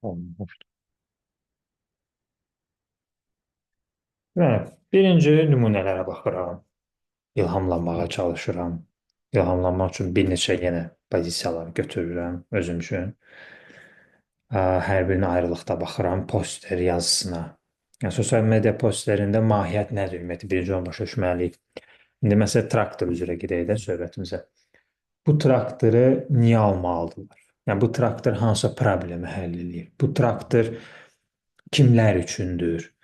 Olmuştu. Evet, birinci nümunələrə baxıram, ilhamlanmağa çalışıram. İlhamlanmaq üçün bir neçə yenə pozisiyalar götürürəm özüm üçün. Hər birinə ayrılıqda baxıram, poster yazısına. Yəni, sosial media posterində mahiyyət nədir? Ümumiyyətlə, birinci onu başa düşməliyik. İndi məsələn, traktor üzrə gedək də söhbətimizə. Bu traktoru niyə almalıdırlar? Yəni, bu traktor hansı problemi həll edir? Bu traktor kimlər üçündür?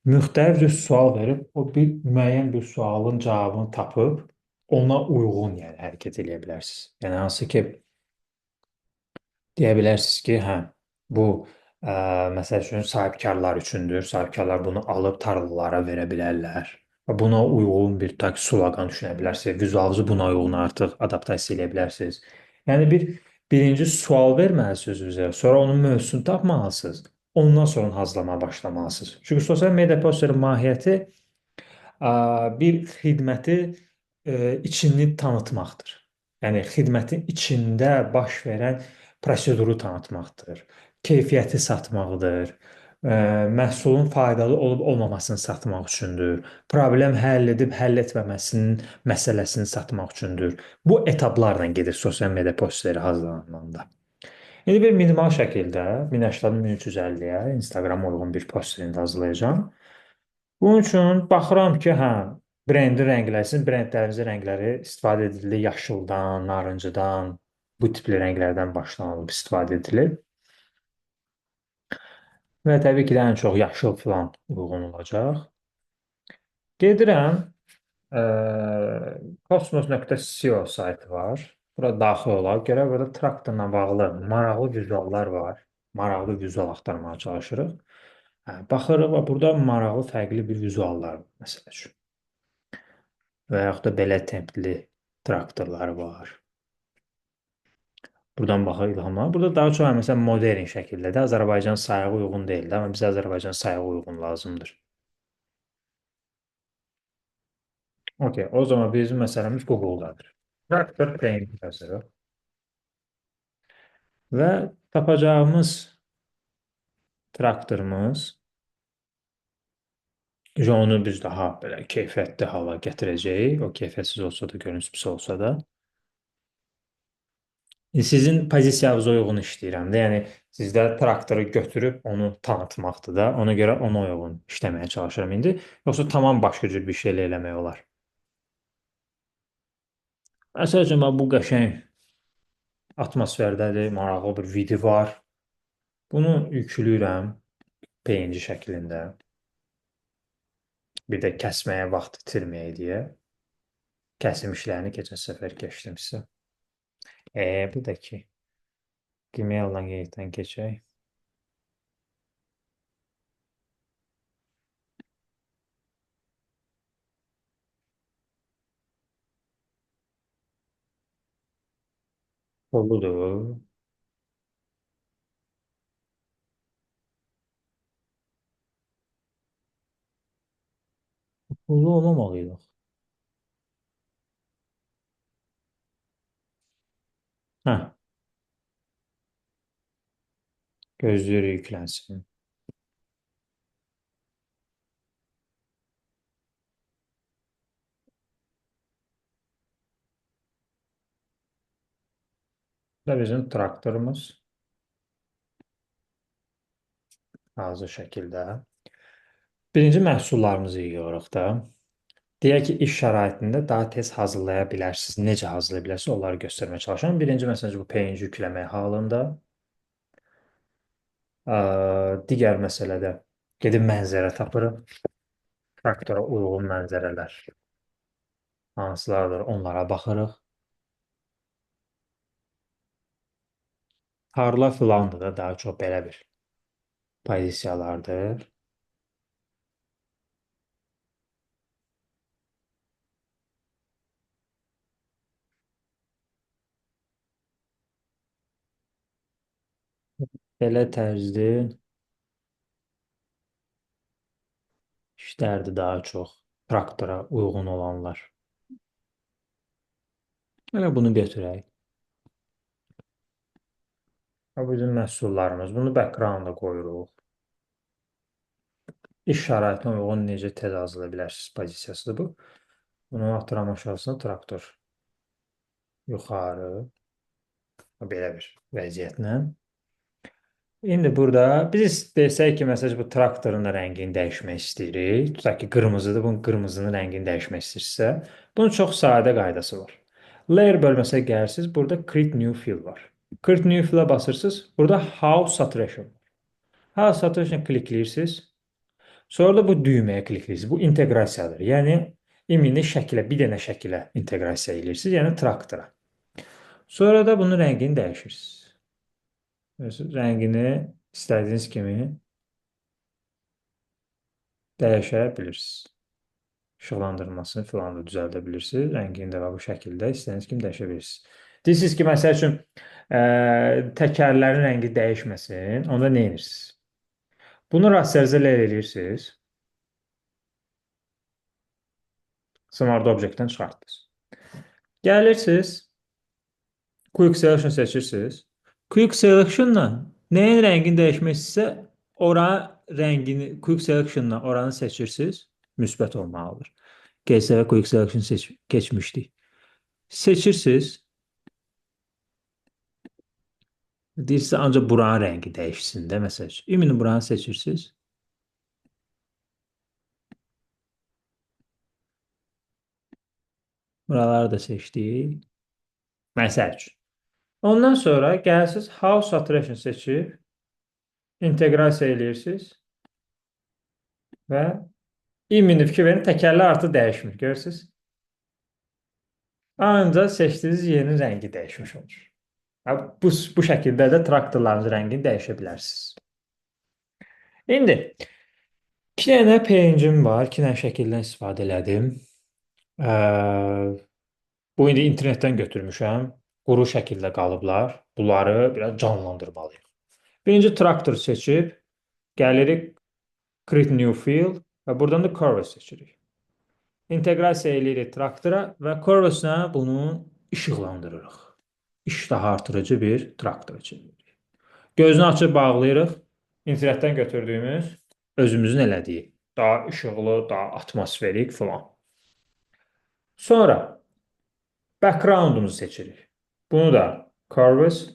Müxtəlif cür sual verib, o bir müəyyən bir sualın cavabını tapıb, ona uyğun yəni hərəkət edə bilərsiniz. Yəni hansı ki, deyə bilərsiniz ki, hə, bu məsəl üçün sahibkarlar üçündür. Sahibkarlar bunu alıb tarlalara verə bilərlər. Və buna uyğun bir tak sloqan düşünə bilərsiniz. Vizualınızı buna uyğun artıq adaptasiya edə bilərsiniz. Yəni birinci sual verməlisiniz özünüzə, sonra onun mövzusunu tapmalısınız. Ondan sonra hazırlamağa başlamalısınız. Çünki sosial media posterin mahiyyəti bir xidməti içini tanıtmaqdır. Yəni xidmətin içində baş verən proseduru tanıtmaqdır, keyfiyyəti satmaqdır, məhsulun faydalı olub olmamasını satmaq üçündür, problem həll edib həll etməməsinin məsələsini satmaq üçündür. Bu etaplarla gedir sosial media posteri hazırlananda. İndi bir minimal şəkildə 1080-1350-yə Instagrama uyğun bir posterini hazırlayacağam. Bunun üçün baxıram ki, hə, brendi rəngləsin, brendlərimizin rəngləri istifadə edilir yaşıldan, narıncıdan, bu tipli rənglərdən başlanılıb istifadə edilir. Və təbii ki, də ən çox yaşıl filan uyğun olacaq. Gedirəm, kosmos.co saytı var. Bura daxil olaq. Görə burada traktorla bağlı maraqlı vizuallar var. Maraqlı vizual axtarmağa çalışırıq. Baxırıq və burada maraqlı fərqli bir vizuallar var, məsəl üçün. Və yaxud da belə templi traktorlar var. Buradan baxaq ilhamlar. Burada daha çox məsələn modern şəkildə də Azərbaycan sayığı uyğun deyil də, amma bizə Azərbaycan sayığı uyğun lazımdır. Okey, o zaman bizim məsələmiz Google-dadır. Traktor paint yazırıq və tapacağımız traktorumuz onu biz daha belə keyfiyyətli hala gətirəcəyik. O keyfiyyətsiz olsa da, görüntüsü pis olsa da. Sizin pozisiyanıza uyğun işləyirəm də, yəni sizdə traktoru götürüb onu tanıtmaqdır da, ona görə ona uyğun işləməyə çalışıram indi. Yoxsa tamam başqa cür bir şey eləmək olar. Məsəl üçün, bu qəşəng atmosfərdədir, maraqlı bir video var. Bunu yükləyirəm PNG şəklində. Bir də kəsməyə vaxt itirməyək deyə. Kəsim işlərini keçən səfər keçdim sizə. Bir də ki, Gmail-dan yenidən keçək. Oldudur. Pullu olmamalıyıq. Hə, gözləyirik yüklənsin. Bu da bizim traktorumuz hazır şəkildə. Birinci məhsullarımızı yığırıq da. Deyək ki, iş şəraitində daha tez hazırlaya bilərsiniz. Necə hazırlaya bilərsiniz, onları göstərməyə çalışıram. Birinci məsələn, bu PNG yükləmək halında. Digər məsələdə gedib mənzərə tapırıq. Traktora uyğun mənzərələr hansılardır, onlara baxırıq. Tarla filandır da daha çox belə bir pozisiyalardır. Belə tərzdir. İşlərdir daha çox traktora uyğun olanlar. Elə bunu götürək. Bu bizim məhsullarımız. Bunu background-a qoyuruq. İş şəraitinə uyğun necə tez yazıla bilərsiniz pozisiyasıdır bu. Bunu atıram aşağısına traktor yuxarı belə bir vəziyyətlə. İndi burada biz desək ki, məsələn bu traktorun da rəngini dəyişmək istəyirik. Tutaq ki, qırmızıdır, bunun qırmızının rəngini dəyişmək istəyirsə, bunun çox sadə qaydası var. Layer bölməsinə gəlirsiniz, burada Create New Fill var. Create New Fill-ə basırsınız, burada House Saturation. House Saturation klikləyirsiniz. Sonra da bu düyməyə klikləyirsiniz. Bu inteqrasiyadır. Yəni ümumi şəkilə, bir dənə şəkilə inteqrasiya edirsiniz, yəni traktora. Sonra da bunun rəngini dəyişirsiniz. Rəngini istədiyiniz kimi dəyişə bilirsiniz. İşıqlandırmasını filan da düzəldə bilirsiniz. Rəngini də bu şəkildə istədiyiniz kimi dəyişə bilirsiniz. Deyirsiniz ki, məsəl üçün təkərlərin rəngi dəyişməsin. Onda nə edirsiniz? Bunu rasterize edirsiniz. Smart Object-dən çıxartdınız. Gəlirsiniz. Quick Selection seçirsiniz. Quick Selection-la nəyin rəngini dəyişmək istəyirsə, oranın rəngini Quick Selection-la oranı seçirsiniz. Müsbət olmalıdır. GSV Quick Selection keçmişdik. Seçirsiniz. Deyirsə ancaq buranın rəngi dəyişsin də məsəl üçün. Ümumi buranı seçirsiniz. Buraları da seçdik. Məsəl üçün. Ondan sonra gəlirsiniz House Saturation seçib inteqrasiya edirsiniz və ümumi fikir verin, təkərlər artıq dəyişmir. Görürsünüz? Ancaq seçdiyiniz yerin rəngi dəyişmiş olur. Bu şəkildə də traktorların rəngini dəyişə bilərsiniz. İndi iki dənə peyncim var. İki dənə şəkildən istifadə elədim. Bu indi internetdən götürmüşəm. Quru şəkildə qalıblar. Bunları biraz canlandırmalıyıq. Birinci traktor seçib gəlirik Create New Field və buradan da Curve seçirik. İnteqrasiya edirik traktora və Curve-nə bunu işıqlandırırıq. İştah artırıcı bir traktora çeviririk. Gözünü açıb bağlayırıq. İnternetdən götürdüyümüz özümüzün elədiyi. Daha işıqlı, daha atmosferik filan. Sonra background-umuzu seçirik. Bunu da Curves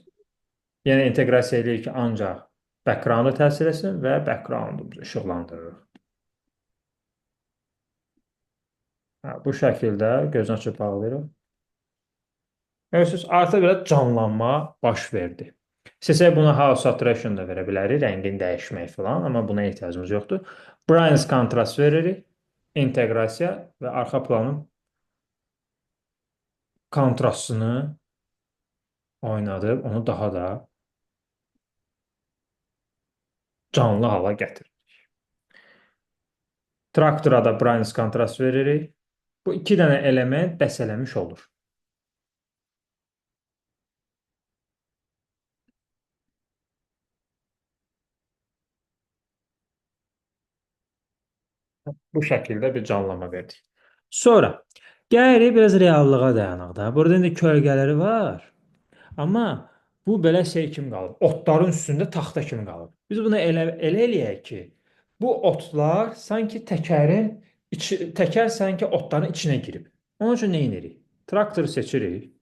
yenə inteqrasiya edirik ki, ancaq background-a təsir etsin və background-umuzu işıqlandırırıq. Bu şəkildə gözünü açıb bağlayırıq. Görürsünüz, artıq belə canlanma baş verdi. İstəsək buna House Saturation da verə bilərik, rəngini dəyişmək filan, amma buna ehtiyacımız yoxdur. Brightness kontrast veririk, inteqrasiya və arxa planın kontrastını oynadıb, onu daha da canlı hala gətiririk. Traktora da brightness kontrast veririk. Bu iki dənə element bəsələmiş olur. Bu şəkildə bir canlanma verdik. Sonra gəlirik biraz reallığa dayanaq da. Burada indi kölgələri var. Amma bu belə şey kimi qalıb. Otların üstündə taxta kimi qalıb. Biz bunu elə eləyək ki, bu otlar sanki təkər sanki otların içinə girib. Onun üçün nə edirik? Traktoru seçirik.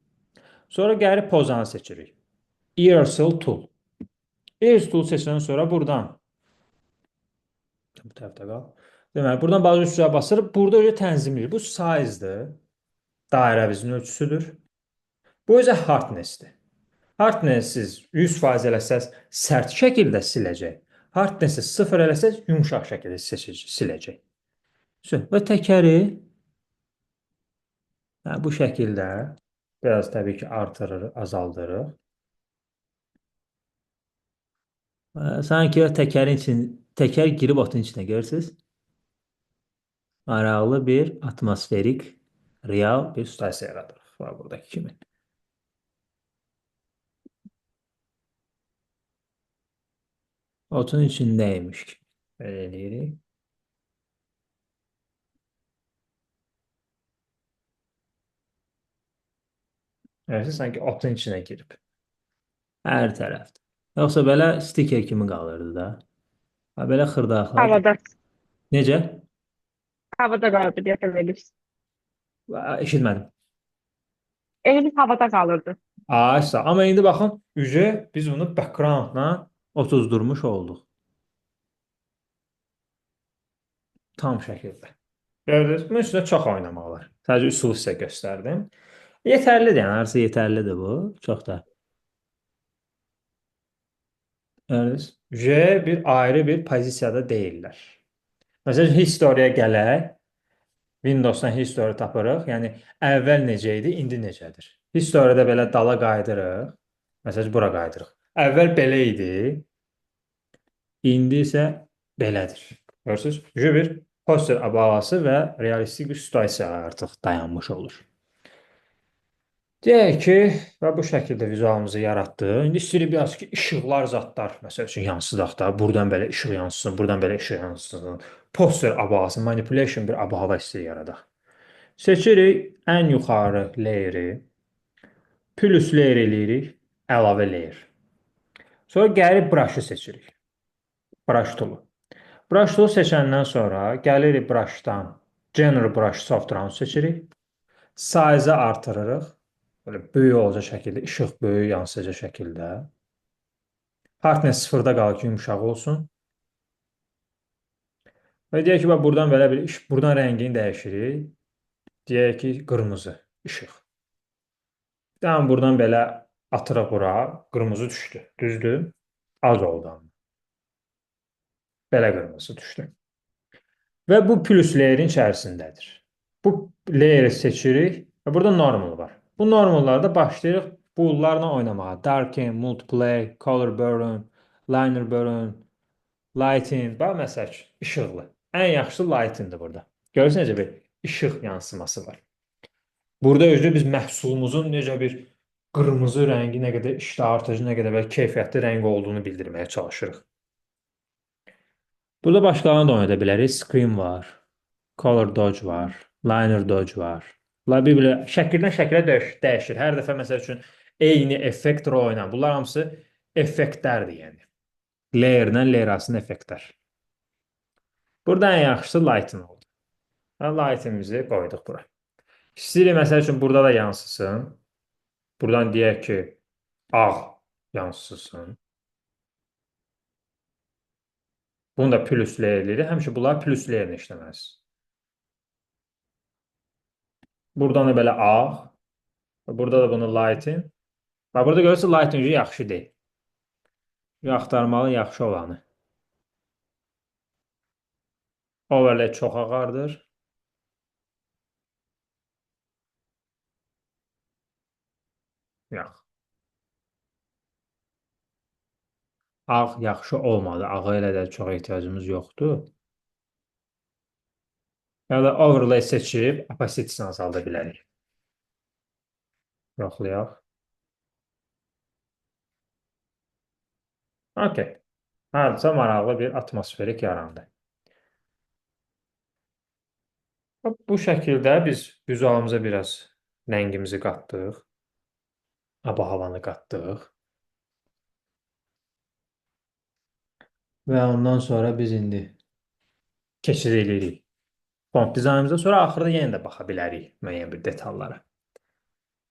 Sonra gəlib pozanı seçirik. Ersel tool. Ersel tool seçəndən sonra buradan bu tərəfdə qal. Deməli, buradan bazı üstüyə basırıq. Burada öyle tənzimləyir. Bu size-dır. Dairəmizin ölçüsüdür. Bu özə hardness-dir. Hardness-siz 100% eləsəz sərt şəkildə siləcək. Hardness-i 0 eləsəz yumşaq şəkildə siləcək. Və təkəri bu şəkildə biraz təbii ki artırır, azaldırıq. Sanki təkər girib otun içinə görürsünüz. Maraqlı bir atmosferik, real bir situasiya yaradırıq. Var buradakı kimi. Otun içindəymiş kimi. Belə eləyirik. Evet, sanki otun içinə girib. Hər tərəfdə. Yoxsa belə stiker kimi qalırdı da. Ha, belə xırdaxlar. Havada. Necə? Havada qalırdı deyə bilirsin. Eşitmədim. Elimiz havada qalırdı. Aysa. Amma indi baxın, biz bunu backgroundla otuzdurmuş olduq. Tam şəkildə. Gördünüz? Bunun üstündə çox oynamaq var. Sadəcə üsulu sizə göstərdim. Yetərlidir, yəni harısı yetərlidir bu. Çox da. Gördünüz? Bir ayrı bir pozisiyada deyirlər. Məsələn, historiya gələk. Windowsdan history tapırıq. Yəni əvvəl necə idi, indi necədir? Historiyada belə dala qayıdırıq. Məsələn, bura qayıdırıq. Əvvəl belə idi, indi isə belədir. Görürsüz? Bir poster abalası və realistik bir situasiya artıq dayanmış olur. Deyək ki, və bu şəkildə vizualımızı yaratdıq. İndi istəyirik biraz ki, işıqlar, zatlar, məsəl üçün yansıdaq da, buradan belə işıq yansısın, buradan belə işıq yansısın. Poster abalası, manipulation bir aba-hava istəyirik yaradaq. Seçirik ən yuxarı layeri, plus layer eləyirik, əlavə layer. Sonra gəlib brush-ı seçirik. Brush tool. Brush tool seçəndən sonra gəlirik brush-dan General Brush Soft Round seçirik. Size-ı artırırıq. Böyle böyük olacaq şəkildə, işıq böyük yansıyacaq şəkildə. Hardness sıfırda qalır ki, yumuşaq olsun. Və deyək ki, buradan belə bir buradan rəngini dəyişirik. Deyək ki, qırmızı işıq. Tamam, buradan belə atırıq bura, qırmızı düşdü. Düzdür? Az oldu. Belə qırmızı düşdü. Və bu plus layerin içərisindədir. Bu layeri seçirik və burada normal var. Bu normallarda başlayırıq bunlarla oynamağa. Darken, multiply, color burn, liner burn, lighting, bax məsəl üçün, işıqlı. Ən yaxşısı lightingdir burada. Görürsünüz necə bir işıq yansıması var. Burada özdə biz məhsulumuzun necə bir qırmızı rəngi nə qədər iştah artıcı, nə qədər belə keyfiyyətli rəng olduğunu bildirməyə çalışırıq. Burada başqalarını da oynada bilərik. Screen var, Color Dodge var, Liner Dodge var. Bunlar bir-birlə şəkildən şəklə dəyişir. Hər dəfə məsəl üçün eyni effekt rol oynar. Bunlar hamısı effektlərdir yəni. Layerlə layer arasında effektlər. Burada ən yaxşısı lighting oldu. Lightingimizi qoyduq bura. İstəyirik məsəl üçün burada da yansısın. Buradan deyək ki, ağ yansısın. Bunu da plus layer eləyirik. Həmişə bunlar plus layerlə işləməlidir. Buradan da belə ağ. Burada da bunu lighting. Bax, burada görürsünüz, lighting yaxşı deyil. Axtarmalı yaxşı olanı. Overlay çox ağardır. Yox. Ağ yaxşı olmadı. Ağa elə də çox ehtiyacımız yoxdur. Ya da overlay seçib opacity-sini azalda bilərik. Yoxlayaq. Okay. Hardasa maraqlı bir atmosferik yarandı. Bu şəkildə biz vizualımıza biraz rəngimizi qatdıq. Aba-havanı qatdıq. Və ondan sonra biz indi keçid edirik font dizaynımıza. Sonra axırda yenə də baxa bilərik müəyyən bir detallara.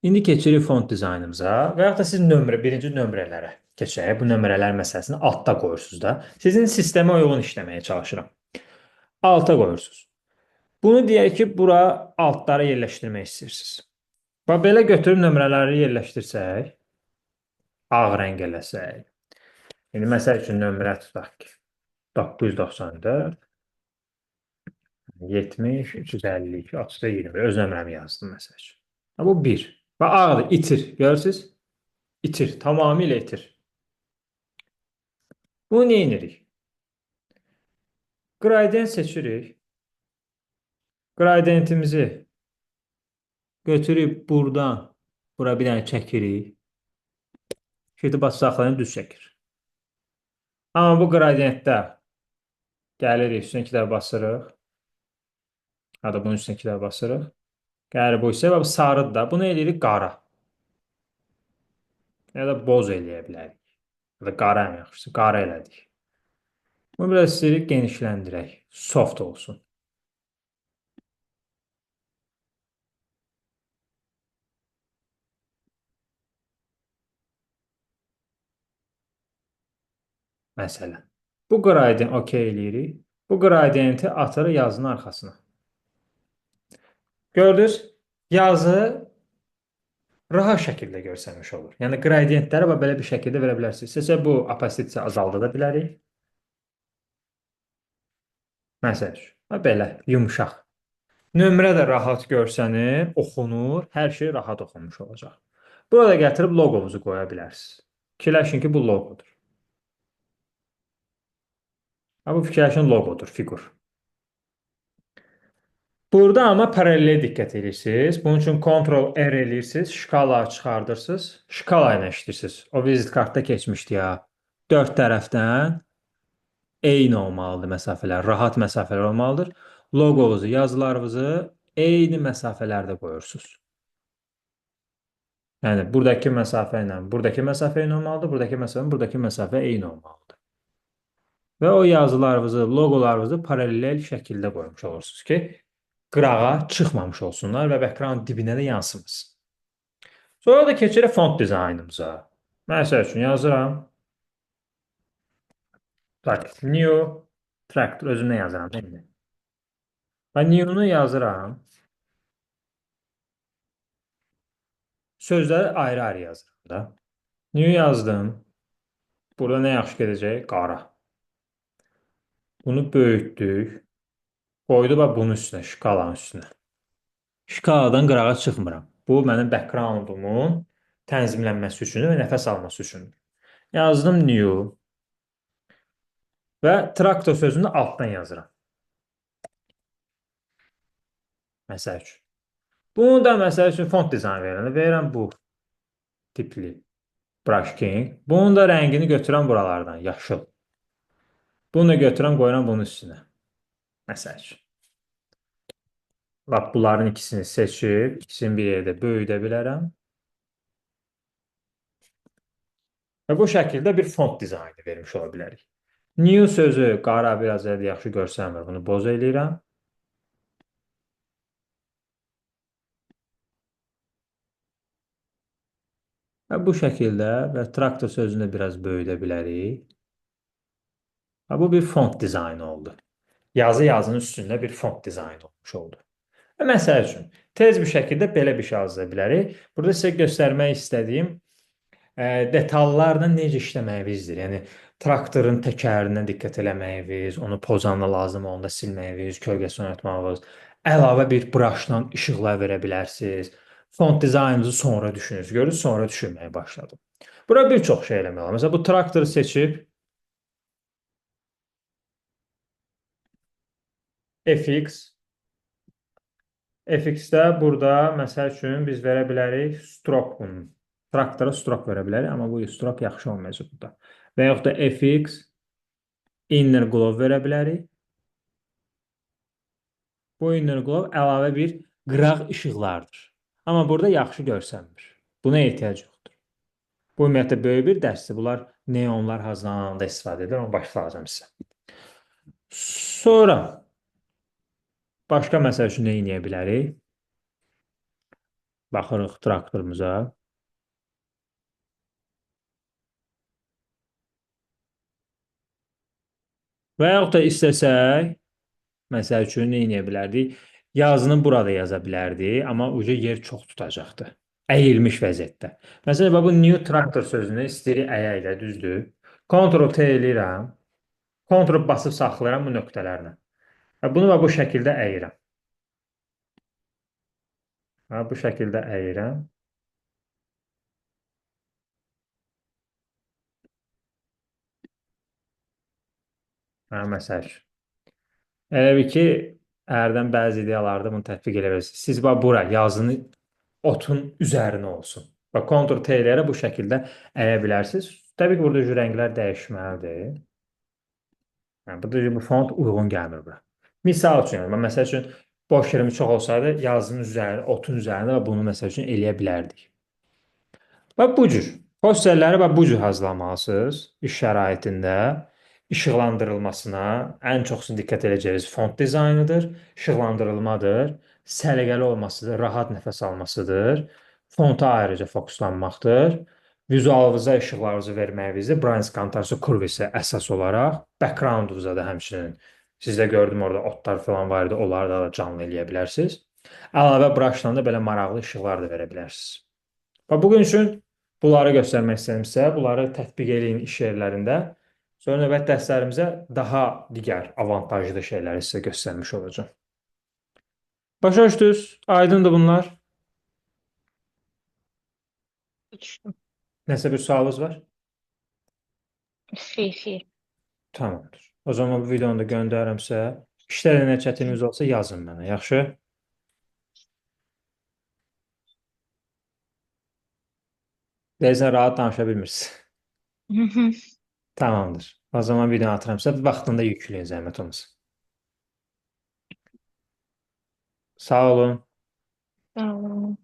İndi keçirik font dizaynımıza və yaxud da siz birinci nömrələrə keçək. Bu nömrələr məsələsini altda qoyursunuz da. Sizin sistemə uyğun işləməyə çalışıram. Alta qoyursunuz. Bunu deyək ki, bura altlara yerləşdirmək istəyirsiniz. Və belə götürüb nömrələri yerləşdirsək, ağ rəng eləsək. İndi məsəl üçün nömrə tutaq ki, 994, 70, 352, 30, 20. Öz nömrəmi yazdım məsəl üçün. Bu 1. Və ağdır, itir. Görürsünüz? İtir. Tamamilə itir. Bunu nə edirik? Gradient seçirik. Gradientimizi götürüb buradan bura bir dənə çəkirik. Şirti bas saxlayın, düz çəkir. Amma bu gradientdə gəlirik, üstünə 2 dəfə basırıq. Ya da bunun üstünə 2 dəfə basırıq. Gəlir bu isə bu sarıdır da. Bunu eləyirik qara. Ya da boz eləyə bilərik. Ya da qara ən yaxşısı. Qara elədik. Bunu biraz istəyirik genişləndirək. Soft olsun. Məsələn. Bu qradiyenti okey eləyirik. Bu qradiyenti atırıq yazının arxasına. Gördünüz? Yazı rahat şəkildə görsənmiş olur. Yəni qradiyentləri belə bir şəkildə verə bilərsiniz. İstəsə bu opasitesi azalda da bilərik. Məsəl üçün, belə yumşaq. Nömrə də rahat görsənir, oxunur, hər şey rahat oxunmuş olacaq. Burada gətirib loqomuzu qoya bilərsiniz. Fikirləşin ki, bu loqodur. Bu fikirləşin loqodur, fiqur. Burada amma paralelliyə diqqət edirsiniz. Bunun üçün Ctrl-R eləyirsiniz, şkala çıxardırsınız, şkala ilə işləyirsiniz. O vizit kartda keçmişdi ya. Dörd tərəfdən eyni olmalıdır məsafələr, rahat məsafələr olmalıdır. Loqonuzu, yazılarınızı eyni məsafələrdə qoyursunuz. Yəni buradakı məsafə ilə buradakı məsafə eyni olmalıdır, buradakı məsafə eyni olmalıdır. Və o yazılarınızı, loqolarınızı paralel şəkildə qoymuş olursunuz ki, qırağa çıxmamış olsunlar və ekranın dibinə də yansımasın. Sonra da keçirək font dizaynımıza. Məsəl üçün yazıram. New Tractor özümdən yazıram, değil mi? Və new-nu yazıram. Sözləri ayrı-ayrı yazıram da. New yazdım. Burada nə yaxşı gedəcək? Qara. Bunu böyütdük. Qoydu bax bunun üstünə, şkalanın üstünə. Şkaladan qırağa çıxmıram. Bu mənim backgroundumun tənzimlənməsi üçündür və nəfəs alması üçündür. Yazdım new və traktor sözünü altdan yazıram. Məsəl üçün. Bunu da məsəl üçün font dizayn verirəm bu tipli Brush King. Bunun da rəngini götürəm buralardan, yaşıl. Bunu da götürəm, qoyuram bunun üstünə. Məsəl üçün. Bax, bunların ikisini seçib, ikisini bir yerdə böyüdə bilərəm. Və bu şəkildə bir font dizaynı vermiş ola bilərik. New sözü qara biraz yaxşı görsənmir. Bunu boz eləyirəm. Və bu şəkildə və traktor sözünü biraz böyüdə bilərik. Və bu bir font dizaynı oldu. Yazının üstündə bir font dizaynı olmuş oldu. Və məsəl üçün, tez bir şəkildə belə bir şey yazıla bilərik. Burada sizə göstərmək istədiyim detallarla necə işləməyinizdir. Yəni, traktorun təkərinə diqqət eləməyiniz, onu pozanla lazım, onu da silməyiniz, kölgəsini oynatmağınız, əlavə bir brushla işıqlar verə bilərsiniz. Font dizaynınızı sonra düşünürsünüz. Görürsünüz, sonra düşünməyə başladım. Burada bir çox şey eləmək olar. Məsələn, bu traktoru seçib FX FX-də burada məsəl üçün biz verə bilərik stroke bunun. Traktora stroke verə bilərik, amma bu stroke yaxşı olmayacaq burada. Və yaxud da FX inner glove verə bilərik. Bu inner glove əlavə bir qıraq işıqlardır. Amma burada yaxşı görsənmir. Buna ehtiyac yoxdur. Bu ümumiyyətlə böyük bir dərsdir. Bunlar neonlar hazırlananda istifadə edir. Onu başlayacağım sizə. Sonra başqa məsəl üçün nə edə bilərik? Baxırıq traktorumuza. Və yaxud da istəsək, məsəl üçün nə edə bilərdik? Yazını burada yaza bilərdik, amma uca yer çox tutacaqdı. Əyilmiş vəziyyətdə. Məsələn, bu new traktor sözünü istəyirik əyəklə, düzdür? Ctrl-T eləyirəm. Ctrl basıb saxlayıram bu nöqtələrlə. Və bunu bu şəkildə əyirəm. Bu şəkildə əyirəm. Məsəl üçün. Elə bir ki, hərdən bəzi ideyalarda bunu tətbiq edə bilirsiniz. Siz bura yazını otun üzərinə olsun. Və Ctrl-T eləyərək bu şəkildə əyə bilərsiniz. Təbii ki, burada rənglər dəyişməlidir. Burada bu font uyğun gəlmir bura. Misal üçün, məsəl üçün, boş yerimiz çox olsaydı, yazının üzərində, otun üzərində və bunu məsəl üçün eləyə bilərdik. Və bu cür. Posterləri bax bu cür hazırlamalısınız iş şəraitində. İşıqlandırılmasına ən çox sizin diqqət edəcəyiniz font dizaynıdır, işıqlandırılmadır, səliqəli olmasıdır, rahat nəfəs almasıdır, fonta ayrıca fokuslanmaqdır. Vizualınıza işıqlarınızı verməyinizdir. Brightness Contrast Curve əsas olaraq background-unuza da həmçinin sizdə gördüm orada otlar falan var idi, onları da canlı eləyə bilərsiniz. Əlavə brushdan da belə maraqlı işıqlar da verə bilərsiniz. Və bugün üçün bunları göstərmək istədim sizə. Bunları tətbiq eləyin iş yerlərində. Sonra növbəti dərslərimizə daha digər avantajlı şeyləri sizə göstərmiş olacağım. Başa düşdünüz? Aydındır bunlar. Düşdüm. Nəsə bir sualınız var? Xeyr. Tamamdır. O zaman bu videonu da göndərirəm sizə. İşlərlə nə çətininiz olsa yazın mənə. Yaxşı? Deyəsən rahat danışa bilmirsiniz. Tamamdır. O zaman videonu atıram sizə. Vaxtında yükləyin zəhmət olmasa. Sağ olun. Sağ olun.